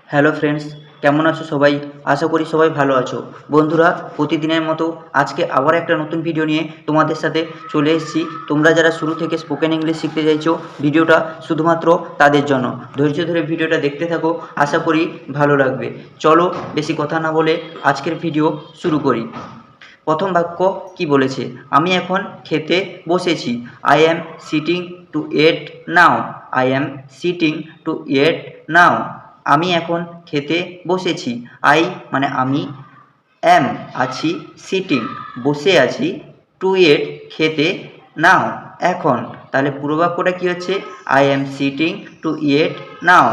Hello friends, কেমন আছো সবাই? আশা করি সবাই ভালো আছো। বন্ধুরা, প্রতিদিনের মতো আজকে আবার একটা নতুন ভিডিও নিয়ে তোমাদের সাথে চলে এসেছি। তোমরা যারা শুরু থেকে স্পোকেন ইংলিশ শিখতে চাইছো, ভিডিওটা শুধুমাত্র তাদের জন্য। ধৈর্য ধরে ভিডিওটা দেখতে থাকো, আশা করি ভালো লাগবে। চলো বেশি কথা না বলে আজকের ভিডিও শুরু করি। প্রথম বাক্য কি বলেছে? আমি এখন খেতে বসেছি। I am sitting to eat now. I am sitting to eat now. আমি এখন খেতে বসেছি। আই মানে আমি, অ্যাম আছি, সিটিং বসে আছি, টু এট খেতে, নাও এখন। তাহলে পুরো বাক্যটা কী হচ্ছে? I am sitting to eat now.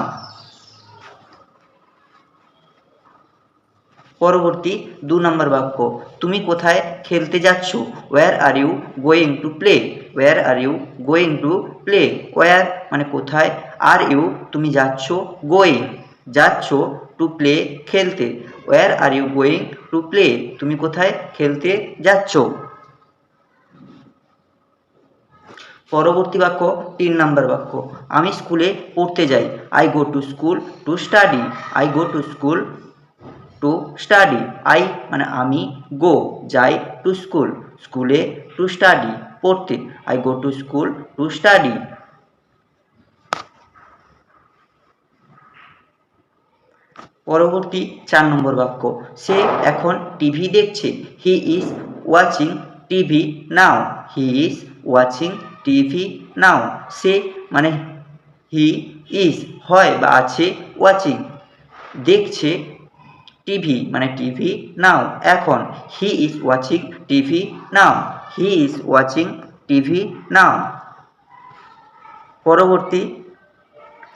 পরবর্তী 2 নম্বর বাক্য, তুমি কোথায় খেলতে যাচ্ছ? Where are you going to play. Where are you going to play. Where মানে কোথায়, আর ইউ তুমি যাচ্ছ, গোয়িং যাচ্ছ, টু প্লে খেলতে। Where are you going to play, তুমি কোথায় খেলতে যাচ্ছ? পরবর্তী বাক্য 3 নম্বর বাক্য, আমি স্কুলে পড়তে যাই। I go to school to study. I go to school to study. I মানে আমি, গো যাই, টু স্কুল স্কুলে, টু স্টাডি পড়তে। I go to school to study. পরবর্তী 4 নম্বর বাক্য, সে এখন টিভি দেখছে। He is watching TV now. He is watching TV now. সে মানে হি ইজ হয় বা আছে, ওয়াচিং দেখছে, টিভি মানে টিভি, নাও এখন। হি is watching TV now. He is watching TV নাও। পরবর্তী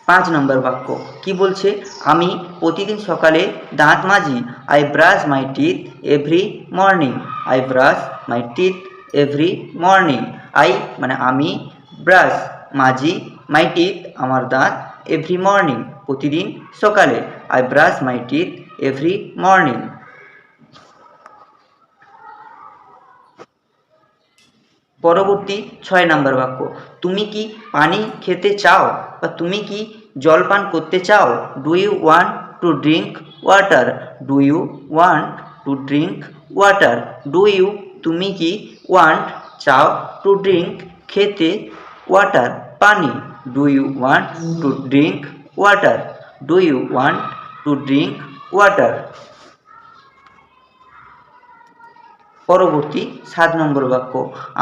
5 নম্বর বাক্য কি বলছে? আমি প্রতিদিন সকালে দাঁত মাজি। I brush my teeth every morning. I brush my teeth every morning. I মানে আমি, ব্রাশ মাজি, মাই টিথ আমার দাঁত, এভরি মর্নিং প্রতিদিন সকালে। I brush my teeth every morning. পরবর্তী 6 নম্বর বাক্য, তুমি কি পানি খেতে চাও? বা তুমি কি জল পান করতে চাও? Do you want to drink water? Do you want to drink water? Do you তুমি কি, ওয়ান্ট চাও, টু ড্রিঙ্ক খেতে, ওয়াটার পানি। Do you want to drink water? Do you want to drink water? পরবর্তী 7 নম্বর বাক্য,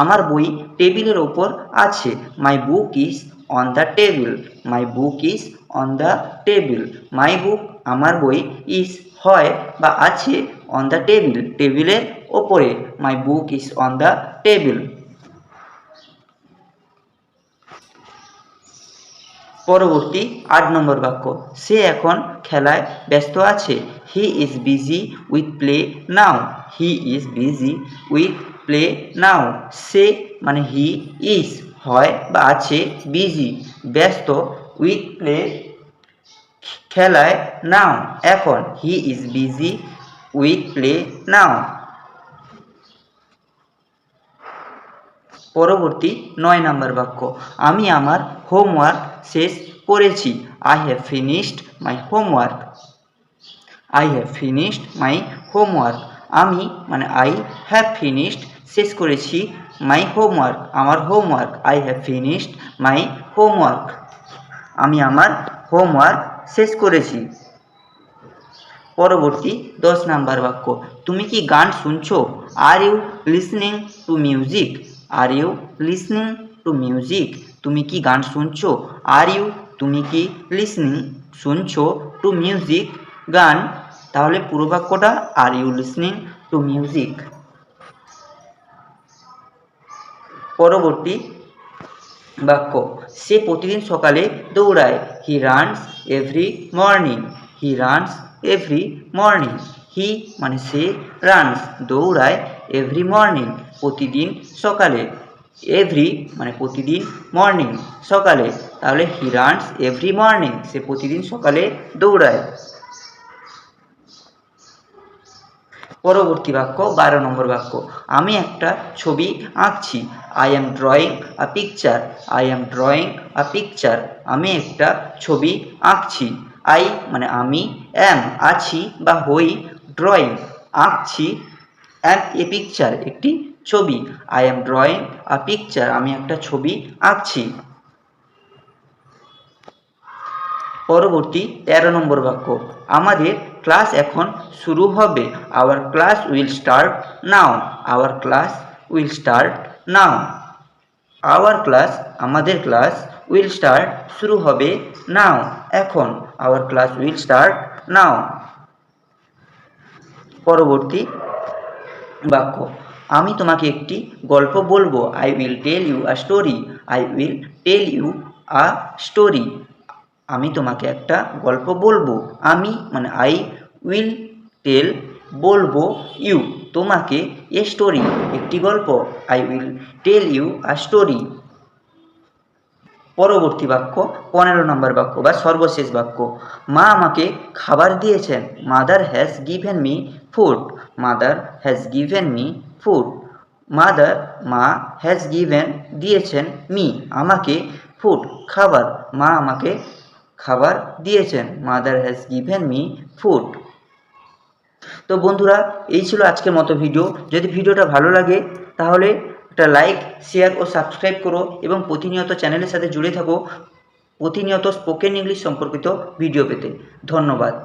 আমার বই টেবিলের ওপর আছে। My book is on the table. My book is on the table. My book আমার বই, ইজ হয় বা আছে, অন দ্য টেবিল টেবিলের ওপরে। My book is on the table. পরবর্তী 8 নম্বর বাক্য, সে এখন খেলায় ব্যস্ত আছে। He is busy with play now. He is busy with play now. সে মানে হি ইজ হয় বা আছে, বিজি ব্যস্ত, উইথ প্লে খেলায়, নাও এখন। হি ইজ বিজি উইথ প্লে নাও। পরবর্তী 9 নম্বর বাক্য, আমি আমার হোমওয়ার্ক শেষ করেছি। I have finished my homework. I have finished my homework. আমি মানে আই হ্যাভ ফিনিশড শেষ করেছি, মাই হোমওয়ার্ক আমার homework. I have finished my homework আমি আমার হোমওয়ার্ক শেষ করেছি। পরবর্তী 10 নাম্বার বাক্য, তুমি কি গান শুনছো? Are you listening to music? Are you listening to music? তুমি কি গান শুনছো? আর ইউ তুমি কি, লিসনিং শুনছো, টু মিউজিক গান। তাহলে পুরো বাক্যটা are you listening to music. পরবর্তী বাক্য, সে প্রতিদিন সকালে দৌড়ায়। He runs every morning. He runs every morning. He মানে সে, রানস দৌড়ায়, এভরি মর্নিং প্রতিদিন সকালে। এভরি মানে প্রতিদিন, মর্নিং সকালে। তাহলে হি রানস এভরি মর্নিং সে প্রতিদিন সকালে দৌড়ায়। পরবর্তী বাক্য 12 নম্বর বাক্য, আমি একটা ছবি আঁকছি। I am drawing a picture. I am drawing a picture আমি একটা ছবি আঁকছি। আই মানে আমি, অ্যাম আছি বা হই, ড্রয়িং আঁকছি, অ্যাম এ পিকচার একটি ছবি, I am drawing a picture আমি একটা ছবি আঁকছি। পরবর্তী 13 নম্বর বাক্য, আমাদের ক্লাস এখন শুরু হবে, our class will start now, our class will start now, our class আমাদের ক্লাস, উইল স্টার্ট শুরু হবে, নাও এখন, our class will start now. পরবর্তী বাক্য, আমি তোমাকে একটি গল্প বলবো, I will tell you a story, I will tell you a story আমি তোমাকে একটা গল্প বলবো, আমি মানে আই উইল টেল বলবো, ইউ তোমাকে, এ স্টোরি একটি গল্প, I will tell you a story. পরবর্তী বাক্য 15 নম্বর বাক্য বা সর্বশেষ বাক্য, মা আমাকে খাবার দিয়েছেন, mother has given me food, mother has given me food, mother মা, হ্যাজ গিভেন দিয়েছেন, মি আমাকে, ফুড খাবার, মা আমাকে খাবার দিয়েছেন, mother has given me food. তো বন্ধুরা, এই ছিল আজকের মতো ভিডিও। যদি ভিডিওটা ভালো লাগে তাহলে একটা লাইক, শেয়ার ও সাবস্ক্রাইব করো এবং প্রতিনিয়ত চ্যানেলের সাথে জুড়ে থাকো প্রতিনিয়ত স্পোকেন ইংলিশ সম্পর্কিত ভিডিও পেতে। ধন্যবাদ।